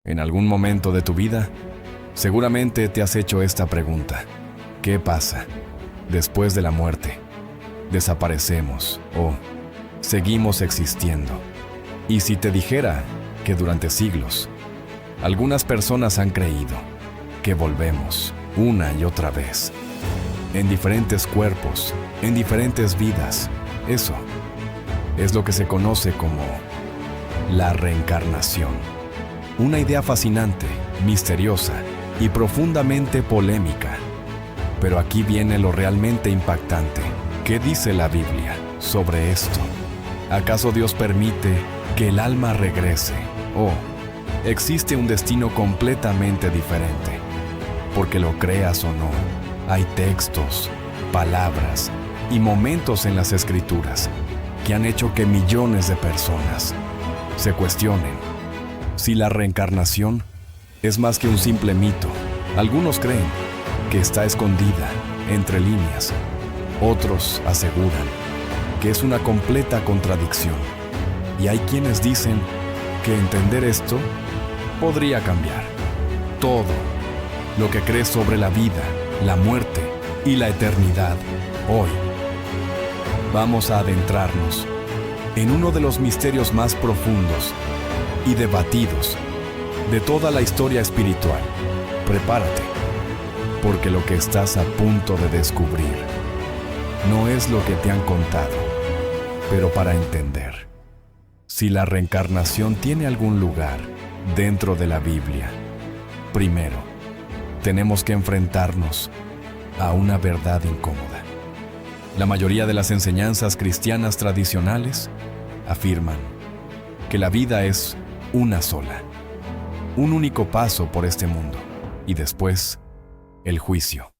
En algún momento de tu vida, seguramente te has hecho esta pregunta. ¿Qué pasa después de la muerte? ¿Desaparecemos o seguimos existiendo? Y si te dijera que durante siglos, algunas personas han creído que volvemos una y otra vez, en diferentes cuerpos, en diferentes vidas, eso es lo que se conoce como la reencarnación. Una idea fascinante, misteriosa y profundamente polémica. Pero aquí viene lo realmente impactante. ¿Qué dice la Biblia sobre esto? ¿Acaso Dios permite que el alma regrese? ¿O existe un destino completamente diferente? Porque lo creas o no, hay textos, palabras y momentos en las Escrituras que han hecho que millones de personas se cuestionen si la reencarnación es más que un simple mito. Algunos creen que está escondida entre líneas. Otros aseguran que es una completa contradicción. Y hay quienes dicen que entender esto podría cambiar todo lo que crees sobre la vida, la muerte y la eternidad. Hoy vamos a adentrarnos en uno de los misterios más profundos y debatidos de toda la historia espiritual. Prepárate, porque lo que estás a punto de descubrir no es lo que te han contado. Pero para entender si la reencarnación tiene algún lugar dentro de la Biblia, primero tenemos que enfrentarnos a una verdad incómoda. La mayoría de las enseñanzas cristianas tradicionales afirman que la vida es una sola, un único paso por este mundo, y después, el juicio.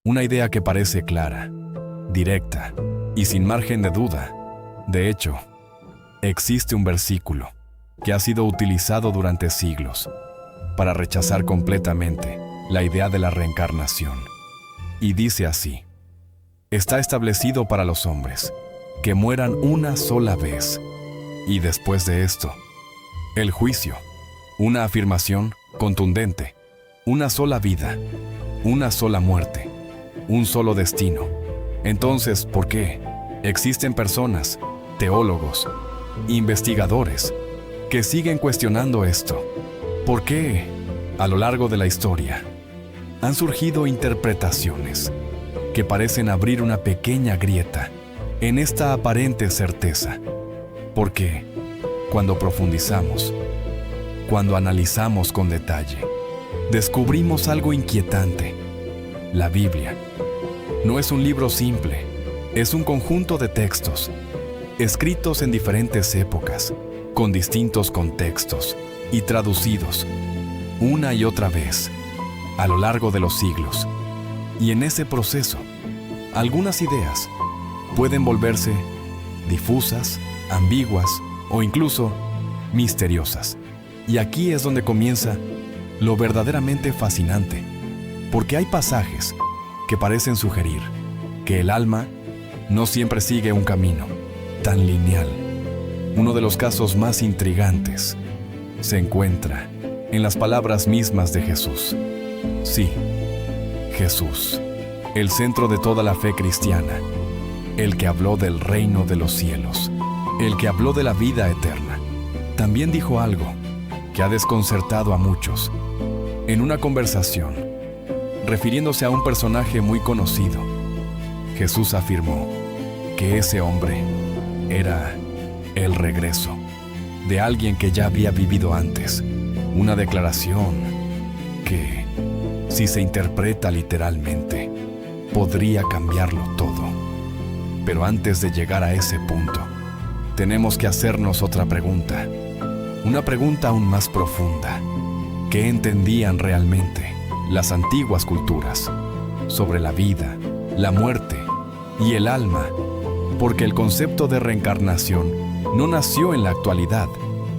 Una idea que parece clara, directa y sin margen de duda. De hecho, existe un versículo que ha sido utilizado durante siglos para rechazar completamente la idea de la reencarnación. Y dice así: está establecido para los hombres que mueran una sola vez, y después de esto, el juicio. Una afirmación contundente. Una sola vida, una sola muerte, un solo destino. Entonces, ¿por qué existen personas, teólogos, investigadores, que siguen cuestionando esto? ¿Por qué, a lo largo de la historia, han surgido interpretaciones que parecen abrir una pequeña grieta en esta aparente certeza? Porque cuando profundizamos, cuando analizamos con detalle, descubrimos algo inquietante. La Biblia no es un libro simple, es un conjunto de textos, escritos en diferentes épocas, con distintos contextos y traducidos una y otra vez a lo largo de los siglos. Y en ese proceso, algunas ideas pueden volverse difusas, ambiguas o incluso misteriosas. Y aquí es donde comienza lo verdaderamente fascinante, porque hay pasajes que parecen sugerir que el alma no siempre sigue un camino tan lineal. Uno de los casos más intrigantes se encuentra en las palabras mismas de Jesús. Sí, Jesús, el centro de toda la fe cristiana, el que habló del reino de los cielos, el que habló de la vida eterna, también dijo algo que ha desconcertado a muchos. En una conversación, refiriéndose a un personaje muy conocido, Jesús afirmó que ese hombre era el regreso de alguien que ya había vivido antes. Una declaración que, si se interpreta literalmente, podría cambiarlo todo. Pero antes de llegar a ese punto, tenemos que hacernos otra pregunta. Una pregunta aún más profunda. ¿Qué entendían realmente las antiguas culturas sobre la vida, la muerte y el alma? Porque el concepto de reencarnación no nació en la actualidad,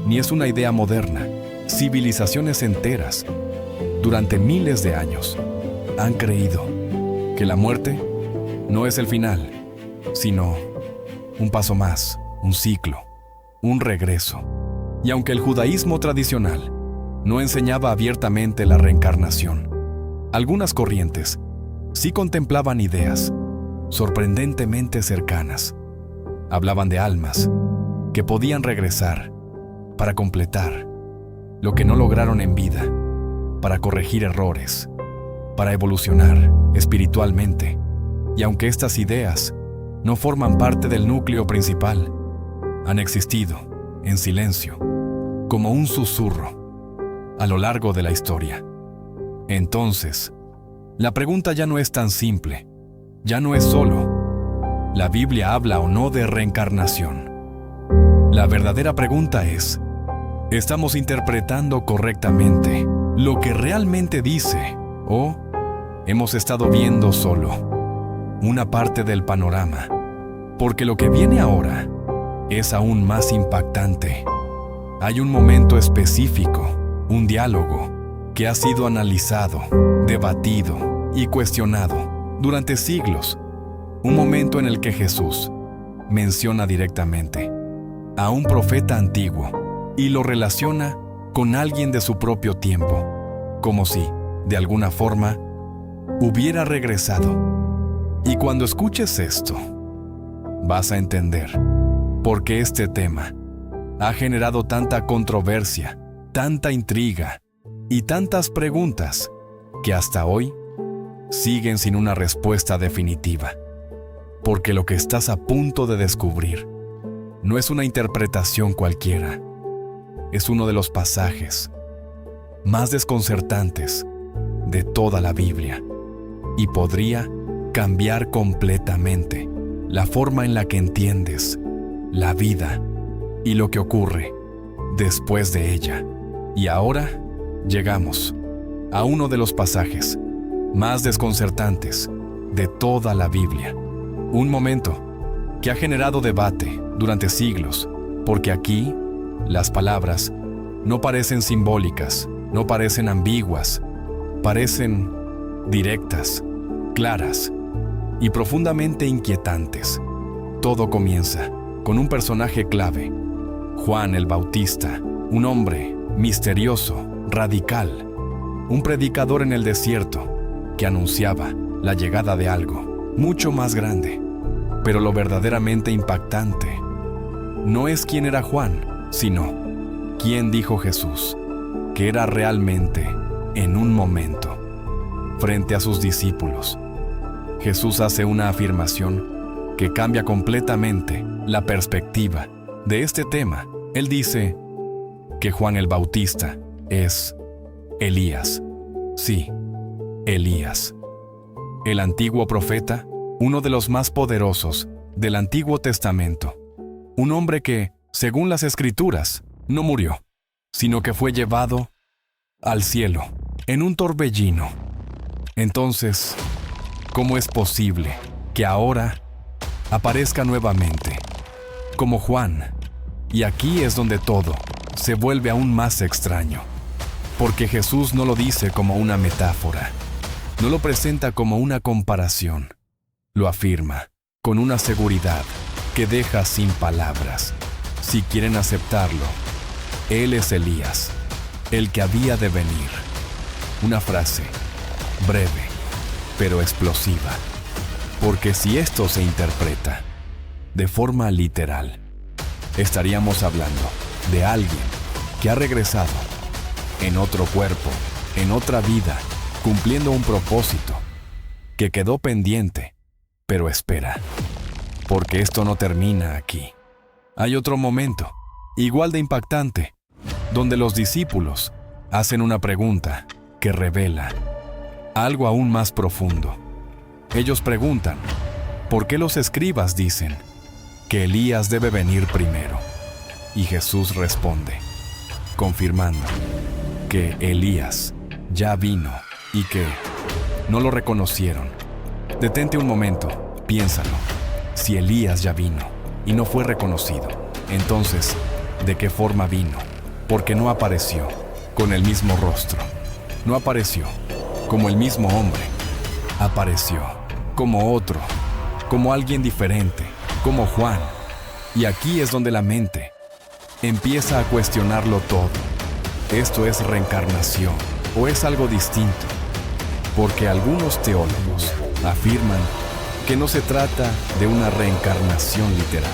ni es una idea moderna. Civilizaciones enteras, durante miles de años, han creído que la muerte no es el final, sino un paso más, un ciclo, un regreso. Y aunque el judaísmo tradicional no enseñaba abiertamente la reencarnación. Algunas corrientes sí contemplaban ideas sorprendentemente cercanas. Hablaban de almas que podían regresar para completar lo que no lograron en vida, para corregir errores, para evolucionar espiritualmente. Y aunque estas ideas no forman parte del núcleo principal, han existido en silencio, como un susurro, a lo largo de la historia. Entonces, la pregunta ya no es tan simple, ya no es solo, ¿la Biblia habla o no de reencarnación? La verdadera pregunta es, ¿estamos interpretando correctamente lo que realmente dice o hemos estado viendo solo una parte del panorama? Porque lo que viene ahora es aún más impactante. Hay un momento específico, un diálogo que ha sido analizado, debatido y cuestionado durante siglos. Un momento en el que Jesús menciona directamente a un profeta antiguo y lo relaciona con alguien de su propio tiempo, como si, de alguna forma, hubiera regresado. Y cuando escuches esto, vas a entender por qué este tema ha generado tanta controversia, tanta intriga y tantas preguntas que hasta hoy siguen sin una respuesta definitiva. Porque lo que estás a punto de descubrir no es una interpretación cualquiera, es uno de los pasajes más desconcertantes de toda la Biblia y podría cambiar completamente la forma en la que entiendes la vida y lo que ocurre después de ella. Y ahora llegamos a uno de los pasajes más desconcertantes de toda la Biblia. Un momento que ha generado debate durante siglos, porque aquí las palabras no parecen simbólicas, no parecen ambiguas, parecen directas, claras y profundamente inquietantes. Todo comienza con un personaje clave, Juan el Bautista, un hombre misterioso, radical, un predicador en el desierto que anunciaba la llegada de algo mucho más grande. Pero lo verdaderamente impactante no es quién era Juan, sino quién dijo Jesús que era realmente en un momento. Frente a sus discípulos, Jesús hace una afirmación que cambia completamente la perspectiva de este tema. Él dice que Juan el Bautista es Elías. Sí, Elías, el antiguo profeta, uno de los más poderosos del Antiguo Testamento. Un hombre que, según las Escrituras, no murió, sino que fue llevado al cielo en un torbellino. Entonces, ¿cómo es posible que ahora aparezca nuevamente como Juan? Y aquí es donde todo se vuelve aún más extraño, porque Jesús no lo dice como una metáfora, no lo presenta como una comparación, lo afirma con una seguridad que deja sin palabras. Si quieren aceptarlo, Él es Elías, el que había de venir. Una frase breve, pero explosiva, porque si esto se interpreta de forma literal, estaríamos hablando de alguien que ha regresado en otro cuerpo, en otra vida, cumpliendo un propósito que quedó pendiente. Pero espera, porque esto no termina aquí. Hay otro momento, igual de impactante, donde los discípulos hacen una pregunta que revela algo aún más profundo. Ellos preguntan, ¿por qué los escribas dicen que Elías debe venir primero? Y Jesús responde, confirmando que Elías ya vino y que no lo reconocieron. Detente un momento, piénsalo. Si Elías ya vino y no fue reconocido, entonces, ¿de qué forma vino? Porque no apareció con el mismo rostro, no apareció como el mismo hombre, apareció como otro, como alguien diferente, como Juan. Y aquí es donde la mente empieza a cuestionarlo todo. esto es reencarnación o es algo distinto, porque algunos teólogos afirman que no se trata de una reencarnación literal,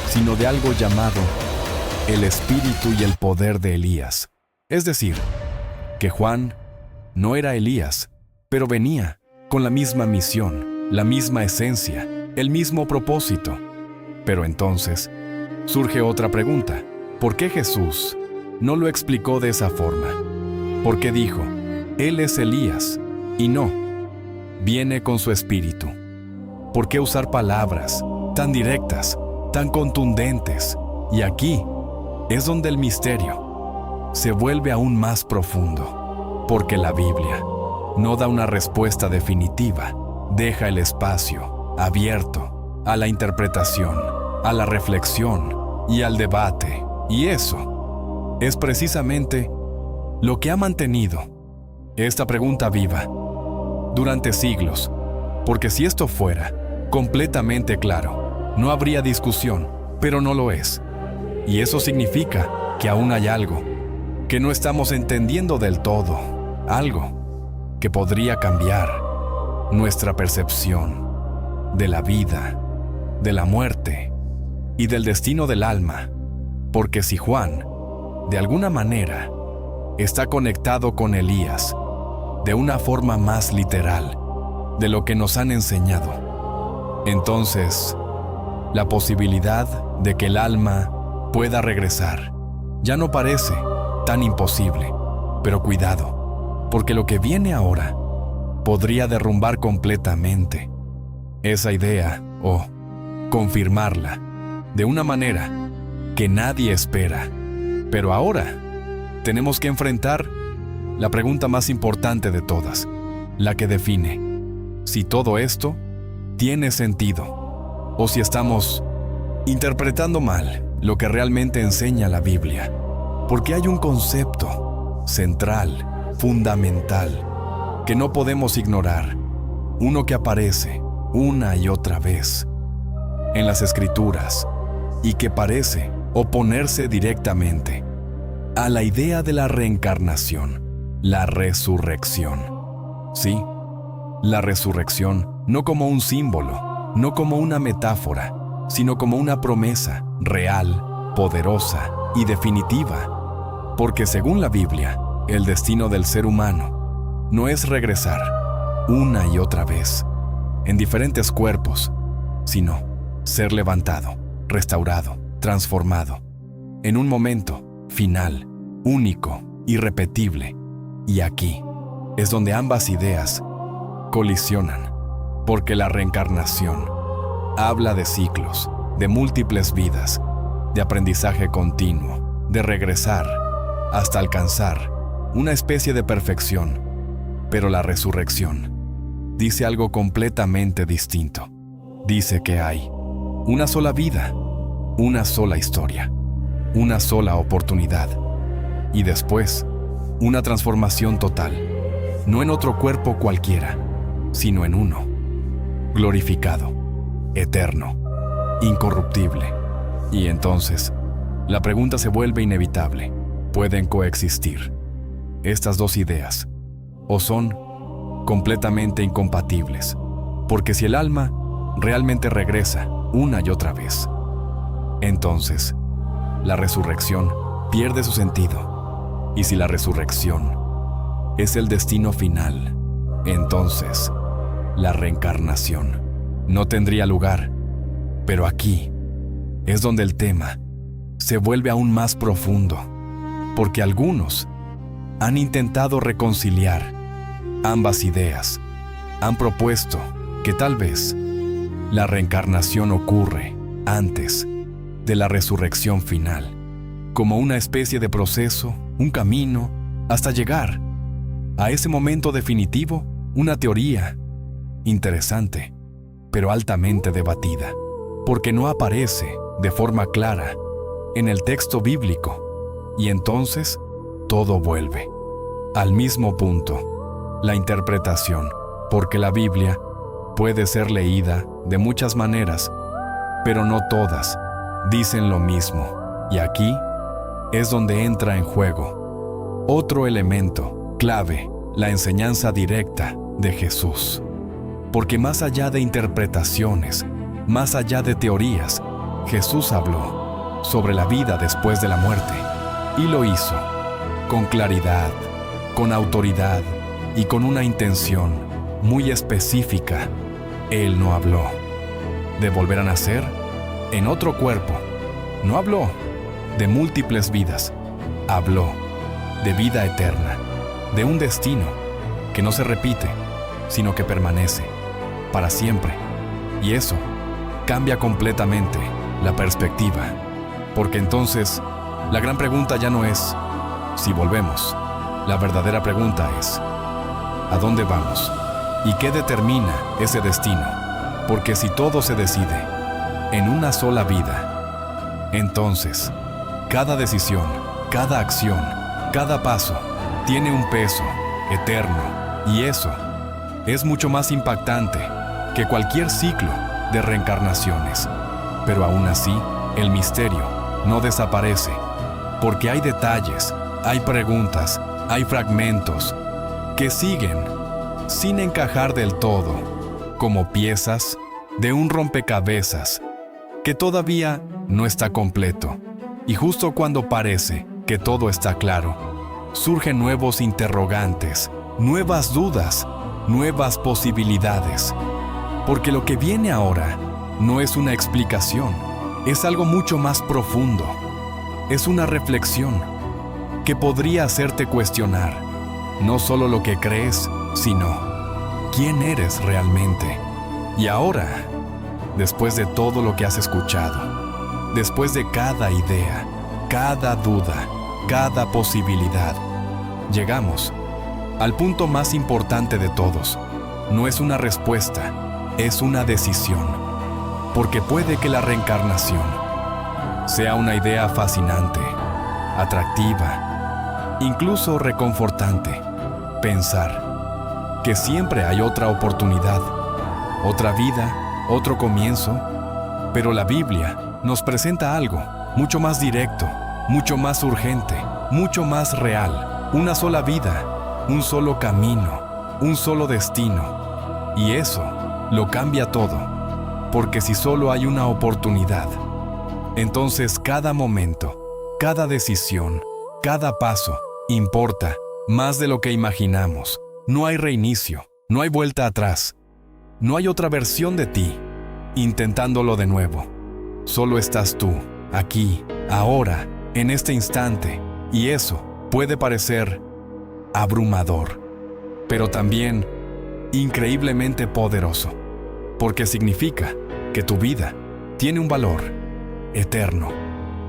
sino de algo llamado el espíritu y el poder de Elías. Es decir, que Juan no era Elías, pero venía con la misma misión, la misma esencia, el mismo propósito. Pero entonces surge otra pregunta. ¿Por qué Jesús no lo explicó de esa forma? ¿Por qué dijo, Él es Elías y no, viene con su espíritu? ¿Por qué usar palabras tan directas, tan contundentes? Y aquí es donde el misterio se vuelve aún más profundo, porque la Biblia no da una respuesta definitiva, deja el espacio abierto a la interpretación, a la reflexión y al debate. Y eso es precisamente lo que ha mantenido esta pregunta viva durante siglos, porque si esto fuera completamente claro, no habría discusión, pero no lo es. Y eso significa que aún hay algo que no estamos entendiendo del todo, algo que podría cambiar nuestra percepción de la vida, de la muerte y del destino del alma. Porque si Juan, de alguna manera, está conectado con Elías de una forma más literal de lo que nos han enseñado, entonces la posibilidad de que el alma pueda regresar ya no parece tan imposible. Pero cuidado, porque lo que viene ahora podría derrumbar completamente esa idea o confirmarla de una manera que nadie espera. Pero ahora tenemos que enfrentar la pregunta más importante de todas, la que define si todo esto tiene sentido o si estamos interpretando mal lo que realmente enseña la Biblia. Porque hay un concepto central, fundamental, que no podemos ignorar, uno que aparece una y otra vez en las Escrituras y que parece oponerse directamente a la idea de la reencarnación, la resurrección. Sí, la resurrección no como un símbolo, no como una metáfora, sino como una promesa real, poderosa y definitiva. Porque según la Biblia, el destino del ser humano no es regresar una y otra vez en diferentes cuerpos, sino ser levantado, restaurado, transformado en un momento final, único, irrepetible. Y aquí es donde ambas ideas colisionan, porque la reencarnación habla de ciclos, de múltiples vidas, de aprendizaje continuo, de regresar hasta alcanzar una especie de perfección. Pero la resurrección dice algo completamente distinto. Dice que hay una sola vida, una sola historia, una sola oportunidad, y después una transformación total, no en otro cuerpo cualquiera, sino en uno, glorificado, eterno, incorruptible. Y entonces, la pregunta se vuelve inevitable. ¿Pueden coexistir estas dos ideas o son completamente incompatibles? Porque si el alma realmente regresa una y otra vez, entonces la resurrección pierde su sentido. Y si la resurrección es el destino final, entonces la reencarnación no tendría lugar. Pero aquí es donde el tema se vuelve aún más profundo, porque algunos han intentado reconciliar ambas ideas. Han propuesto que tal vez la reencarnación ocurre antes de la resurrección final, como una especie de proceso, un camino, hasta llegar a ese momento definitivo. Una teoría interesante, pero altamente debatida, porque no aparece de forma clara en el texto bíblico. Y entonces todo vuelve al mismo punto, la interpretación, porque la Biblia puede ser leída de muchas maneras, pero no todas dicen lo mismo. Y aquí es donde entra en juego Otro elemento clave, la enseñanza directa de Jesús. Porque más allá de interpretaciones, más allá de teorías, Jesús habló sobre la vida después de la muerte. Y lo hizo con claridad, con autoridad y con una intención muy específica. Él no habló de volver a nacer en otro cuerpo. No habló de múltiples vidas. Habló de vida eterna, de un destino que no se repite, sino que permanece para siempre. Y eso cambia completamente la perspectiva, porque entonces la gran pregunta ya no es si volvemos. La verdadera pregunta es ¿a dónde vamos? ¿Y qué determina ese destino? Porque si todo se decide en una sola vida, entonces cada decisión, cada acción, cada paso tiene un peso eterno, y eso es mucho más impactante que cualquier ciclo de reencarnaciones. Pero aún así, el misterio no desaparece, porque hay detalles, hay preguntas, hay fragmentos que siguen sin encajar del todo, como piezas de un rompecabezas que todavía no está completo. Y justo cuando parece que todo está claro, surgen nuevos interrogantes, nuevas dudas, nuevas posibilidades. Porque lo que viene ahora no es una explicación, es algo mucho más profundo. Es una reflexión que podría hacerte cuestionar no solo lo que crees, sino quién eres realmente. Y ahora, después de todo lo que has escuchado, después de cada idea, cada duda, cada posibilidad, llegamos al punto más importante de todos. No es una respuesta, es una decisión. Porque puede que la reencarnación sea una idea fascinante, atractiva, incluso reconfortante. Pensar que siempre hay otra oportunidad, otra vida, otro comienzo. Pero la Biblia nos presenta algo mucho más directo, mucho más urgente, mucho más real. Una sola vida, un solo camino, un solo destino. Y eso lo cambia todo. Porque si solo hay una oportunidad, entonces cada momento, cada decisión, cada paso, importa más de lo que imaginamos. No hay reinicio, no hay vuelta atrás. No hay otra versión de ti intentándolo de nuevo. Solo estás tú, aquí, ahora, en este instante. Y eso puede parecer abrumador, pero también increíblemente poderoso. Porque significa que tu vida tiene un valor eterno,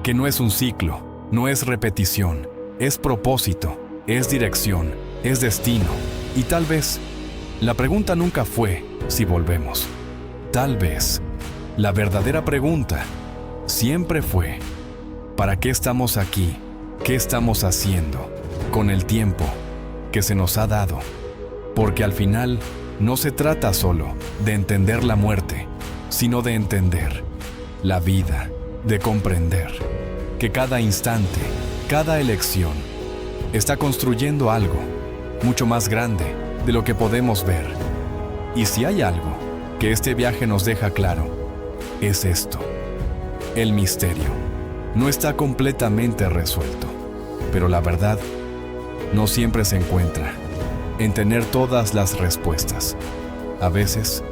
que no es un ciclo, no es repetición, es propósito, es dirección, es destino. Y tal vez la pregunta nunca fue si volvemos. Tal vez la verdadera pregunta siempre fue ¿para qué estamos aquí? ¿Qué estamos haciendo con el tiempo que se nos ha dado? Porque al final no se trata solo de entender la muerte, sino de entender la vida, de comprender que cada instante, cada elección, está construyendo algo mucho más grande de lo que podemos ver. Y si hay algo que este viaje nos deja claro, es esto: el misterio no está completamente resuelto, pero la verdad no siempre se encuentra en tener todas las respuestas. A veces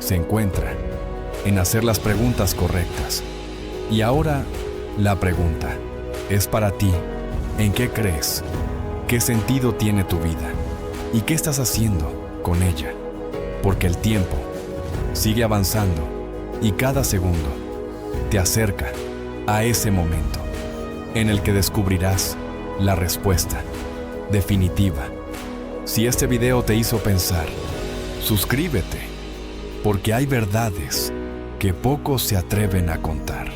se encuentra en hacer las preguntas correctas. Y ahora la pregunta es para ti: ¿en qué crees? ¿Qué sentido tiene tu vida? ¿Y qué estás haciendo con ella? Porque el tiempo sigue avanzando y cada segundo te acerca a ese momento en el que descubrirás la respuesta definitiva. Si este video te hizo pensar, suscríbete, porque hay verdades que pocos se atreven a contar.